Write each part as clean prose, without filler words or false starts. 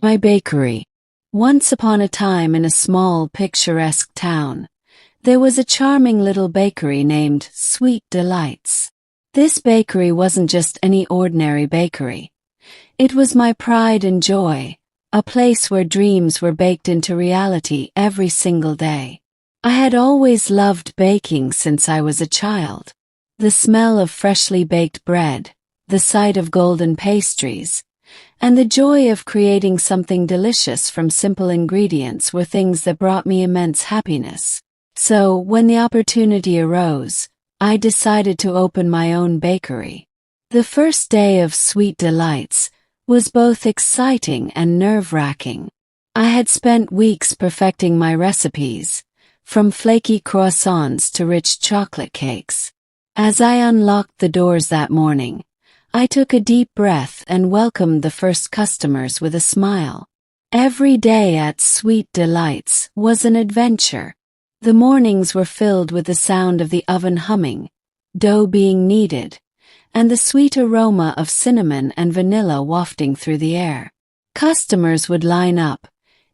My bakery. Once upon a time in a small, picturesque town, there was a charming little bakery named Sweet Delights. This bakery wasn't just any ordinary bakery. It was my pride and joy, a place where dreams were baked into reality every single day. I had always loved baking since I was a child. The smell of freshly baked bread, the sight of golden pastries, and the joy of creating something delicious from simple ingredients were things that brought me immense happiness. So, when the opportunity arose, I decided to open my own bakery. The first day of Sweet Delights was both exciting and nerve-wracking. I had spent weeks perfecting my recipes, from flaky croissants to rich chocolate cakes. As I unlocked the doors that morning, I took a deep breath and welcomed the first customers with a smile. Every day at Sweet Delights was an adventure. The mornings were filled with the sound of the oven humming, dough being kneaded, and the sweet aroma of cinnamon and vanilla wafting through the air. Customers would line up,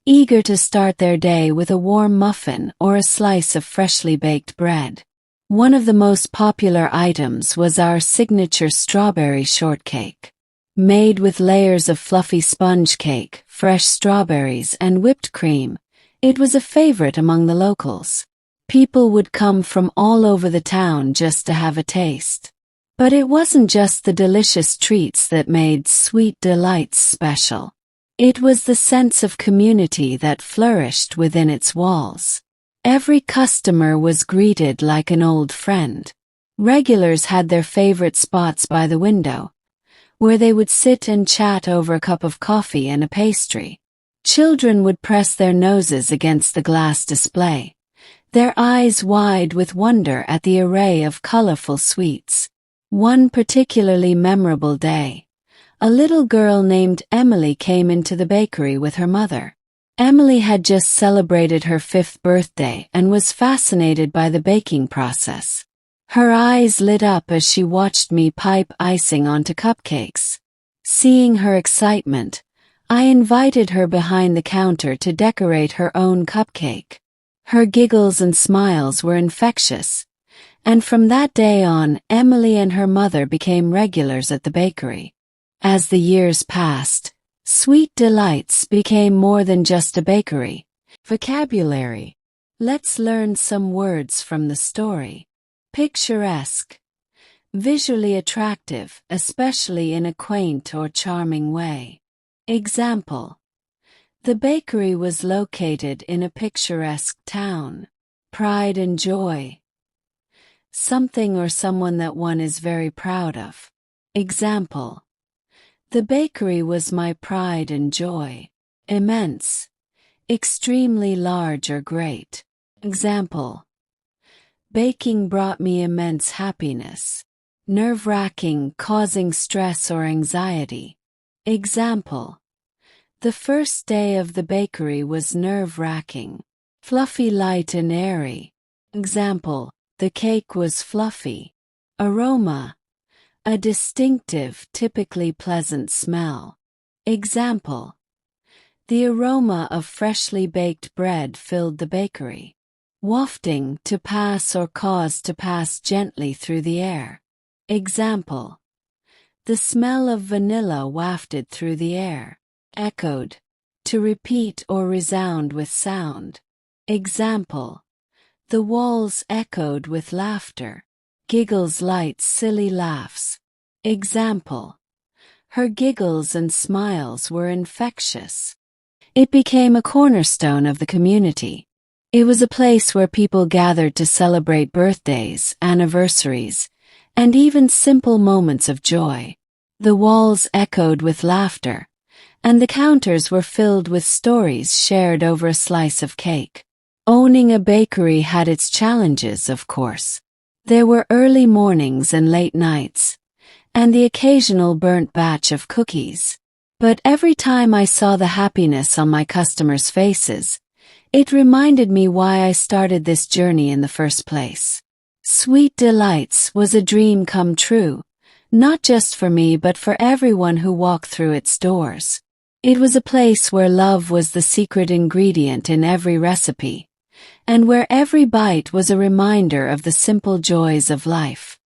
eager to start their day with a warm muffin or a slice of freshly baked bread. One of the most popular items was our signature strawberry shortcake. Made with layers of fluffy sponge cake, fresh strawberries, and whipped cream, it was a favorite among the locals. People would come from all over the town just to have a taste. But it wasn't just the delicious treats that made Sweet Delights special. It was the sense of community that flourished within its walls. Every customer was greeted like an old friend. Regulars had their favorite spots by the window, where they would sit and chat over a cup of coffee and a pastry. Children would press their noses against the glass display, their eyes wide with wonder at the array of colorful sweets. One particularly memorable day, a little girl named Emily came into the bakery with her mother. Emily had just celebrated her 5th birthday and was fascinated by the baking process. Her eyes lit up as she watched me pipe icing onto cupcakes. Seeing her excitement, I invited her behind the counter to decorate her own cupcake. Her giggles and smiles were infectious, and from that day on, Emily and her mother became regulars at the bakery. As the years passed, Sweet Delights became more than just a bakery. Vocabulary. Let's learn some words from the story. Picturesque. Visually attractive, especially in a quaint or charming way. Example. The bakery was located in a picturesque town. Pride and joy. Something or someone that one is very proud of. Example. The bakery was my pride and joy. Immense. Extremely large or great. Example. Baking brought me immense happiness. Nerve-wracking, causing stress or anxiety. Example. The first day of the bakery was nerve-wracking. Fluffy, light and airy. Example. The cake was fluffy. Aroma. A distinctive, typically pleasant smell. Example. The aroma of freshly baked bread filled the bakery. Wafting, to pass or cause to pass gently through the air. Example. The smell of vanilla wafted through the air. Echoed. To repeat or resound with sound. Example. The walls echoed with laughter. Giggles, light, silly laughs. Example. Her giggles and smiles were infectious. It became a cornerstone of the community. It was a place where people gathered to celebrate birthdays, anniversaries, and even simple moments of joy. The walls echoed with laughter, and the counters were filled with stories shared over a slice of cake. Owning a bakery had its challenges, of course. There were early mornings and late nights, and the occasional burnt batch of cookies. But every time I saw the happiness on my customers' faces, it reminded me why I started this journey in the first place. Sweet Delights was a dream come true, not just for me but for everyone who walked through its doors. It was a place where love was the secret ingredient in every recipe, and where every bite was a reminder of the simple joys of life.